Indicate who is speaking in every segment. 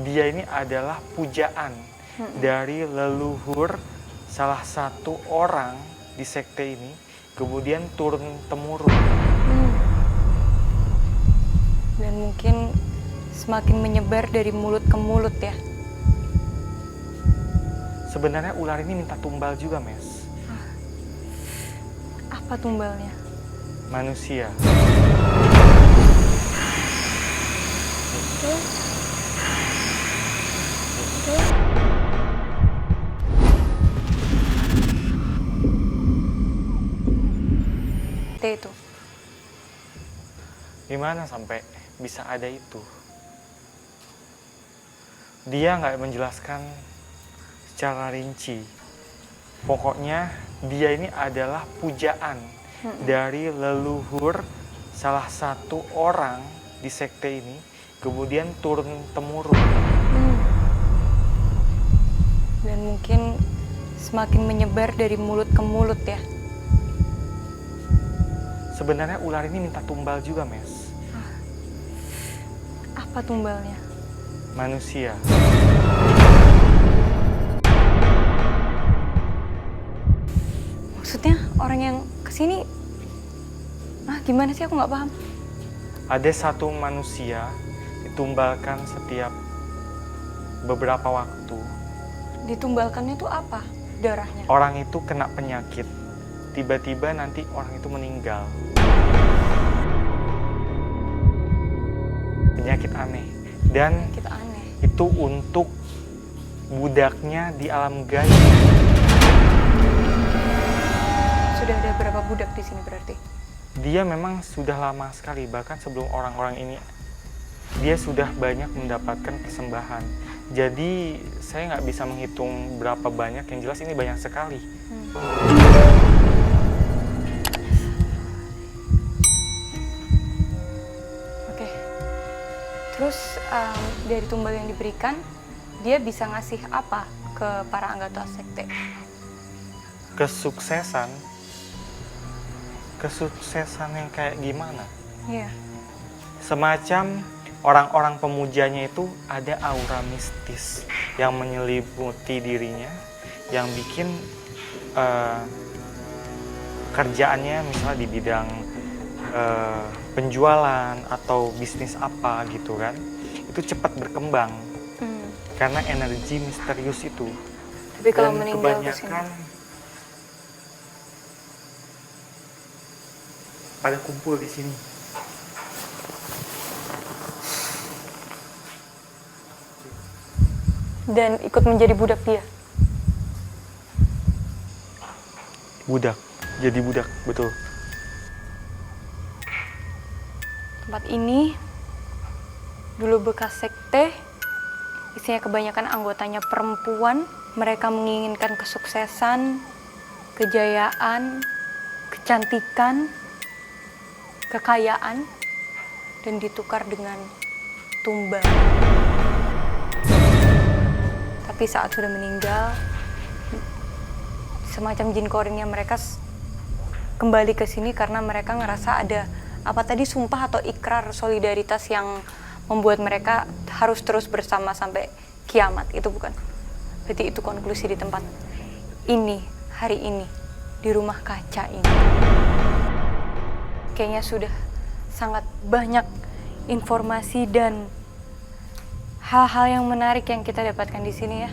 Speaker 1: dia ini adalah pujaan dari leluhur salah satu orang di sekte ini, kemudian turun-temurun.
Speaker 2: Dan mungkin semakin menyebar dari mulut ke mulut ya.
Speaker 1: Sebenarnya ular ini minta tumbal juga, Mes.
Speaker 2: Apa tumbalnya?
Speaker 1: Manusia.
Speaker 2: Itu.
Speaker 1: Gimana sampai bisa ada itu? Dia nggak menjelaskan secara rinci. Pokoknya dia ini adalah pujaan dari leluhur salah satu orang di sekte ini, kemudian turun-temurun.
Speaker 2: Dan mungkin semakin menyebar dari mulut ke mulut ya.
Speaker 1: Sebenarnya ular ini minta tumbal juga, Mes.
Speaker 2: Apa tumbalnya?
Speaker 1: Manusia.
Speaker 2: Maksudnya orang yang kesini, gimana sih, aku nggak paham.
Speaker 1: Ada satu manusia ditumbalkan setiap beberapa waktu.
Speaker 2: Ditumbalkannya itu apa? Darahnya?
Speaker 1: Orang itu kena penyakit, tiba-tiba nanti orang itu meninggal. Penyakit aneh. Dan
Speaker 2: Penyakit aneh.
Speaker 1: itu untuk budaknya di alam gaib.
Speaker 2: Sudah ada berapa budak di sini berarti?
Speaker 1: Dia memang sudah lama sekali, bahkan sebelum orang-orang ini dia sudah banyak mendapatkan persembahan. Jadi saya nggak bisa menghitung berapa banyak, yang jelas ini banyak sekali.
Speaker 2: Oke. Terus dari tumbal yang diberikan, dia bisa ngasih apa ke para anggota sekte?
Speaker 1: Kesuksesan yang kayak gimana?
Speaker 2: Iya.
Speaker 1: Semacam orang-orang pemujanya itu ada aura mistis yang menyelimuti dirinya, yang bikin kerjaannya misalnya di bidang penjualan atau bisnis apa gitu kan, itu cepat berkembang karena energi misterius itu.
Speaker 2: Tapi kalau
Speaker 1: Dan
Speaker 2: meninggal
Speaker 1: kebanyakan pada kumpul di sini.
Speaker 2: dan ikut menjadi budak dia.
Speaker 1: Budak, jadi budak, betul.
Speaker 2: Tempat ini dulu bekas sekte, isinya kebanyakan anggotanya perempuan. Mereka menginginkan kesuksesan, kejayaan, kecantikan, kekayaan, dan ditukar dengan tumbal. Tapi saat sudah meninggal, semacam jin korinnya mereka kembali ke sini karena mereka ngerasa ada apa tadi, sumpah atau ikrar solidaritas yang membuat mereka harus terus bersama sampai kiamat. Itu bukan? Berarti itu konklusi di tempat ini, hari ini, di rumah kaca ini. Kayaknya sudah sangat banyak informasi dan hal-hal yang menarik yang kita dapatkan di sini ya.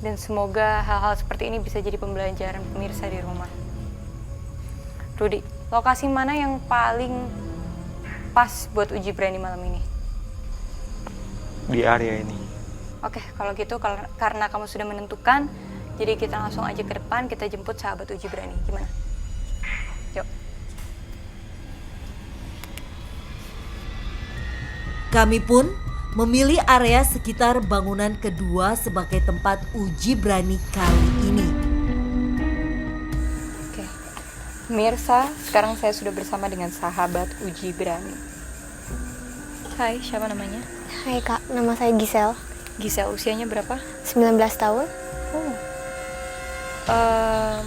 Speaker 2: Dan semoga hal-hal seperti ini bisa jadi pembelajaran pemirsa di rumah. Rudi, lokasi mana yang paling pas buat uji berani malam ini?
Speaker 1: Di area ini.
Speaker 2: Oke, kalau gitu karena kamu sudah menentukan, jadi kita langsung aja ke depan, kita jemput sahabat uji berani. Gimana? Yuk.
Speaker 3: Kami pun memilih area sekitar bangunan kedua sebagai tempat uji berani kali ini.
Speaker 2: Oke. Pemirsa, sekarang saya sudah bersama dengan sahabat uji berani. Hai, siapa namanya?
Speaker 4: Hai Kak, nama saya Gisel,
Speaker 2: Gisel, usianya berapa?
Speaker 4: 19 tahun.
Speaker 2: Oh.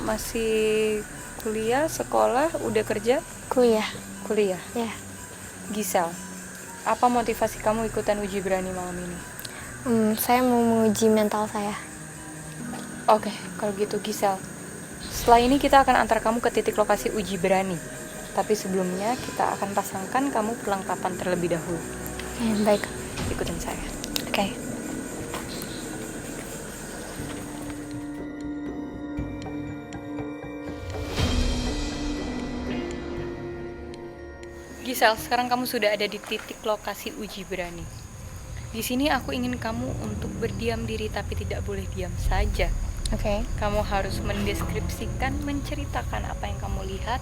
Speaker 2: Masih kuliah, sekolah, udah kerja?
Speaker 4: Kuliah.
Speaker 2: Kuliah.
Speaker 4: Ya.
Speaker 2: Gisel, apa motivasi kamu ikutan uji berani malam ini?
Speaker 4: Saya mau menguji mental saya.
Speaker 2: Oke, kalau gitu Gisel. Setelah ini kita akan antar kamu ke titik lokasi uji berani. Tapi sebelumnya kita akan pasangkan kamu perlengkapan terlebih dahulu.
Speaker 4: Baik.
Speaker 2: Ikutin saya.
Speaker 4: Oke.
Speaker 2: Gisel, sekarang kamu sudah ada di titik lokasi uji berani. Di sini aku ingin kamu untuk berdiam diri tapi tidak boleh diam saja.
Speaker 4: Oke.
Speaker 2: Kamu harus mendeskripsikan, menceritakan apa yang kamu lihat,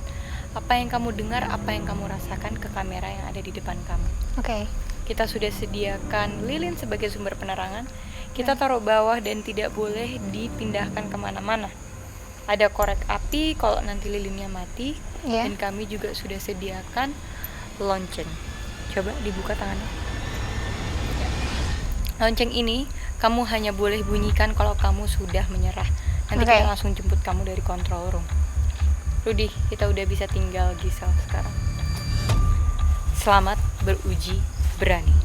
Speaker 2: apa yang kamu dengar, apa yang kamu rasakan ke kamera yang ada di depan kamu.
Speaker 4: Oke.
Speaker 2: Kita sudah sediakan lilin sebagai sumber penerangan. Kita taruh bawah dan tidak boleh dipindahkan kemana-mana. Ada korek api kalau nanti lilinnya mati.
Speaker 4: Iya.
Speaker 2: Dan kami juga sudah sediakan lonceng. Coba dibuka tangannya. Lonceng ini kamu hanya boleh bunyikan kalau kamu sudah menyerah. Nanti
Speaker 4: Oke.
Speaker 2: kita langsung jemput kamu dari control room. Rudy, kita udah bisa tinggal Gisel sekarang. Selamat beruji berani.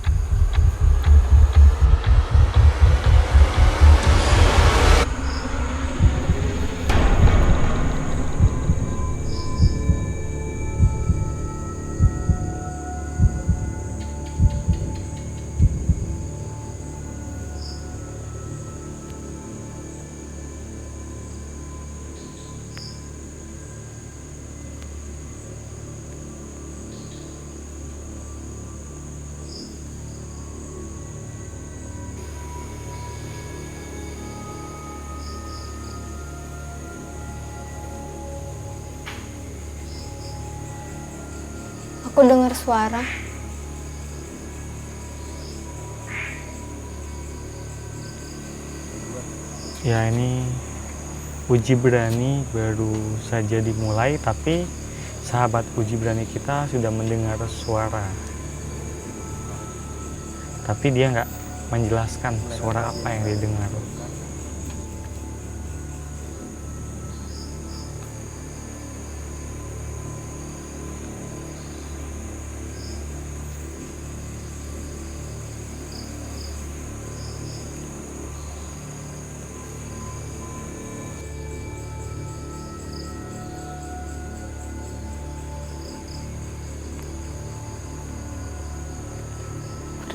Speaker 4: Aku dengar suara.
Speaker 1: Ya, ini uji berani baru saja dimulai, tapi sahabat uji berani kita sudah mendengar suara. Tapi dia nggak menjelaskan suara apa yang dia dengar.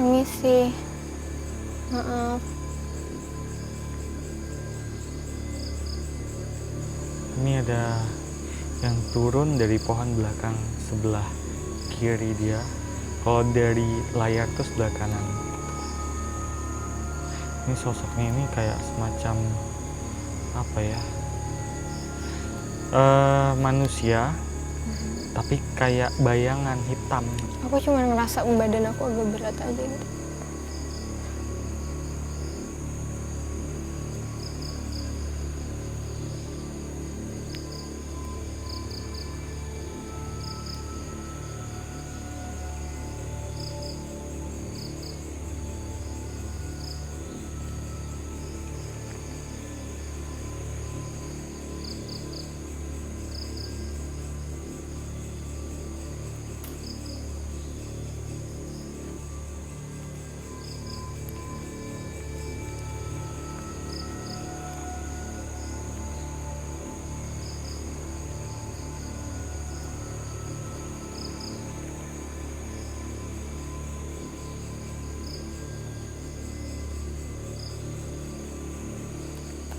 Speaker 4: Permisi. Maaf.
Speaker 1: Ini ada yang turun dari pohon belakang sebelah kiri dia. Kalau dari layar tuh sebelah kanan. Ini sosoknya ini kayak semacam apa ya? Manusia, tapi kayak bayangan hitam.
Speaker 4: Aku cuma ngerasa badan aku agak berat aja gitu.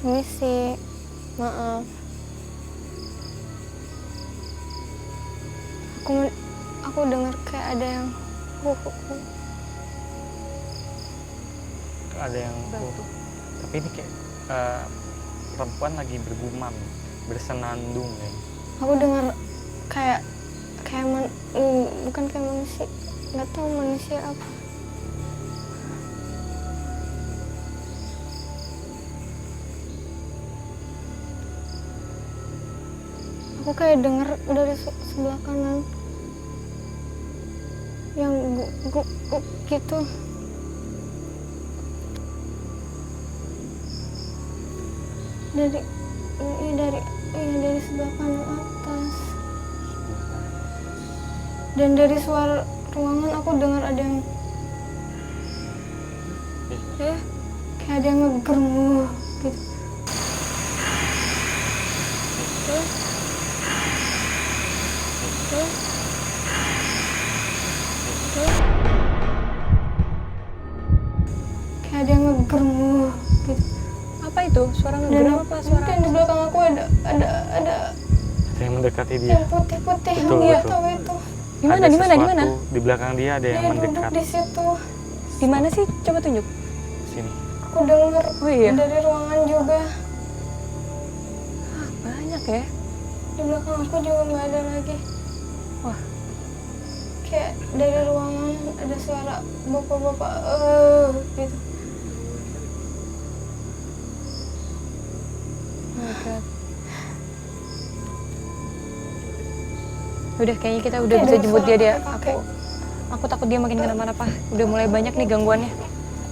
Speaker 4: Permisi. Maaf. Aku dengar kayak ada yang
Speaker 1: Ada yang
Speaker 2: Batu.
Speaker 1: tapi ini kayak perempuan lagi bergumam, bersenandung ya.
Speaker 4: Aku dengar kayak bukan kayak manusia, nggak tahu manusia apa. Aku kayak dengar dari sebelah kanan yang guk gitu. Dari sebelah kanan atas. Dan dari suara ruangan aku dengar ada yang
Speaker 2: Ya.
Speaker 4: Kayak ada yang ngegermuh gitu. Kayak ada yang ngegermuh gitu.
Speaker 2: Apa itu? Suara
Speaker 4: Dan
Speaker 2: ngegeram apa suara?
Speaker 4: mungkin di belakang aku ada
Speaker 1: Ada yang mendekati dia.
Speaker 4: yang putih-putih.
Speaker 1: Betul,
Speaker 4: Aku nggak
Speaker 1: betul.
Speaker 4: tahu itu.
Speaker 2: Di mana?
Speaker 1: Ada
Speaker 2: Di mana? Di
Speaker 1: sesuatu
Speaker 2: mana?
Speaker 1: di belakang dia ada yang
Speaker 4: Dia duduk
Speaker 1: mendekat.
Speaker 4: di situ.
Speaker 2: Di mana sih? Coba tunjuk.
Speaker 1: Sini.
Speaker 4: Aku dengar
Speaker 2: Oh iya.
Speaker 4: dari ruangan juga.
Speaker 2: Ah, banyak ya.
Speaker 4: Di belakang aku juga nggak ada lagi.
Speaker 2: Wah,
Speaker 4: Kayak dari ruangan ada suara bapak-bapak gitu.
Speaker 2: oh my God. Udah, kayaknya kita udah
Speaker 4: Kayak
Speaker 2: bisa
Speaker 4: ada
Speaker 2: jemput
Speaker 4: suara
Speaker 2: dia dia.
Speaker 4: kakek-kakek.
Speaker 2: Aku takut dia makin kenapa-napa. Udah mulai banyak nih gangguannya.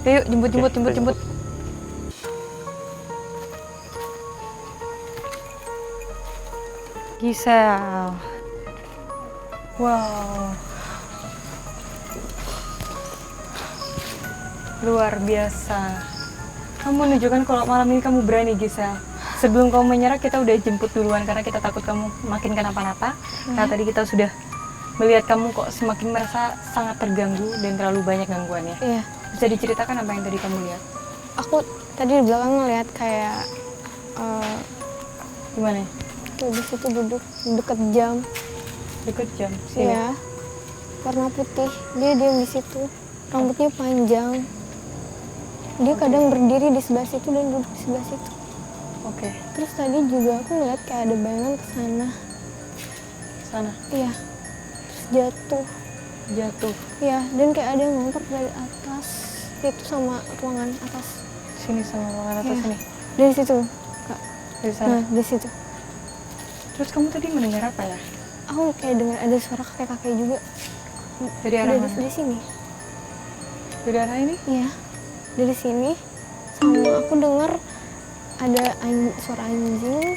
Speaker 2: Udah, yuk jemput.
Speaker 1: Oke, kita jemput.
Speaker 2: Gisel. Wow. Luar biasa. Kamu menunjukkan kalau malam ini kamu berani, Gisel. Sebelum kamu menyerah, kita udah jemput duluan karena kita takut kamu makin kenapa-napa. Karena tadi kita sudah melihat kamu kok semakin merasa sangat terganggu dan terlalu banyak gangguannya.
Speaker 4: Iya.
Speaker 2: Bisa diceritakan apa yang tadi kamu lihat?
Speaker 4: Aku tadi di belakang ngeliat kayak
Speaker 2: Gimana?
Speaker 4: tuh di situ duduk deket jam.
Speaker 2: Deket jam. Sini.
Speaker 4: Iya. Warna putih. Dia diam di situ. Rambutnya panjang. Dia kadang berdiri di sebelah situ dan duduk di sebelah situ.
Speaker 2: Oke.
Speaker 4: Terus tadi juga aku ngeliat kayak ada bayangan ke sana.
Speaker 2: Sana.
Speaker 4: Iya. Terus jatuh.
Speaker 2: Jatuh.
Speaker 4: Iya, dan kayak ada yang ngompor dari atas. Itu sama ruangan atas.
Speaker 2: Sini sama ruangan atas
Speaker 4: Iya.
Speaker 2: sini.
Speaker 4: Dari situ, Kak.
Speaker 2: Dari sana.
Speaker 4: Nah, di situ.
Speaker 2: Terus kamu tadi mendengar apa ya?
Speaker 4: Aku kayak dengar ada suara kakek-kakek juga.
Speaker 2: Dari arah mana?
Speaker 4: Dari sini.
Speaker 2: Dari arah ini?
Speaker 4: Iya. Dari sini. Sama aku dengar ada suara anjing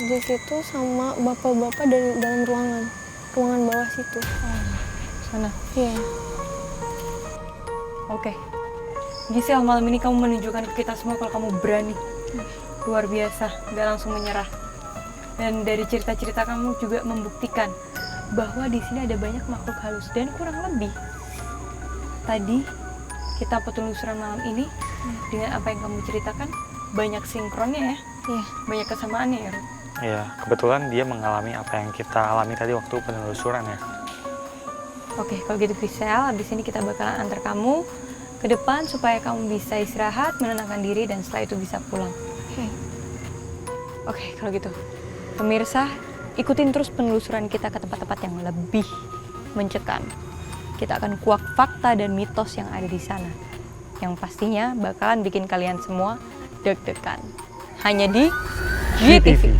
Speaker 4: di situ sama bapak-bapak dari dalam ruangan. Ruangan bawah situ.
Speaker 2: Sana.
Speaker 4: Iya.
Speaker 2: Oke. Gisel, malam ini kamu menunjukkan ke kita semua kalau kamu berani. Luar biasa, nggak langsung menyerah. Dan dari cerita-cerita kamu juga membuktikan bahwa di sini ada banyak makhluk halus dan kurang lebih tadi kita penelusuran malam ini dengan apa yang kamu ceritakan banyak sinkronnya ya,
Speaker 4: Iya.
Speaker 2: banyak kesamaannya ya, Ru.
Speaker 1: Iya, kebetulan dia mengalami apa yang kita alami tadi waktu penelusuran ya.
Speaker 2: Oke, kalau gitu Gisel, habis ini kita bakalan antar kamu ke depan supaya kamu bisa istirahat, menenangkan diri, dan setelah itu bisa pulang.
Speaker 4: Oke.
Speaker 2: Oke, kalau gitu. Pemirsa, ikutin terus penelusuran kita ke tempat-tempat yang lebih mencekam. Kita akan kuak fakta dan mitos yang ada di sana. Yang pastinya bakalan bikin kalian semua deg-degan. Hanya di GTV.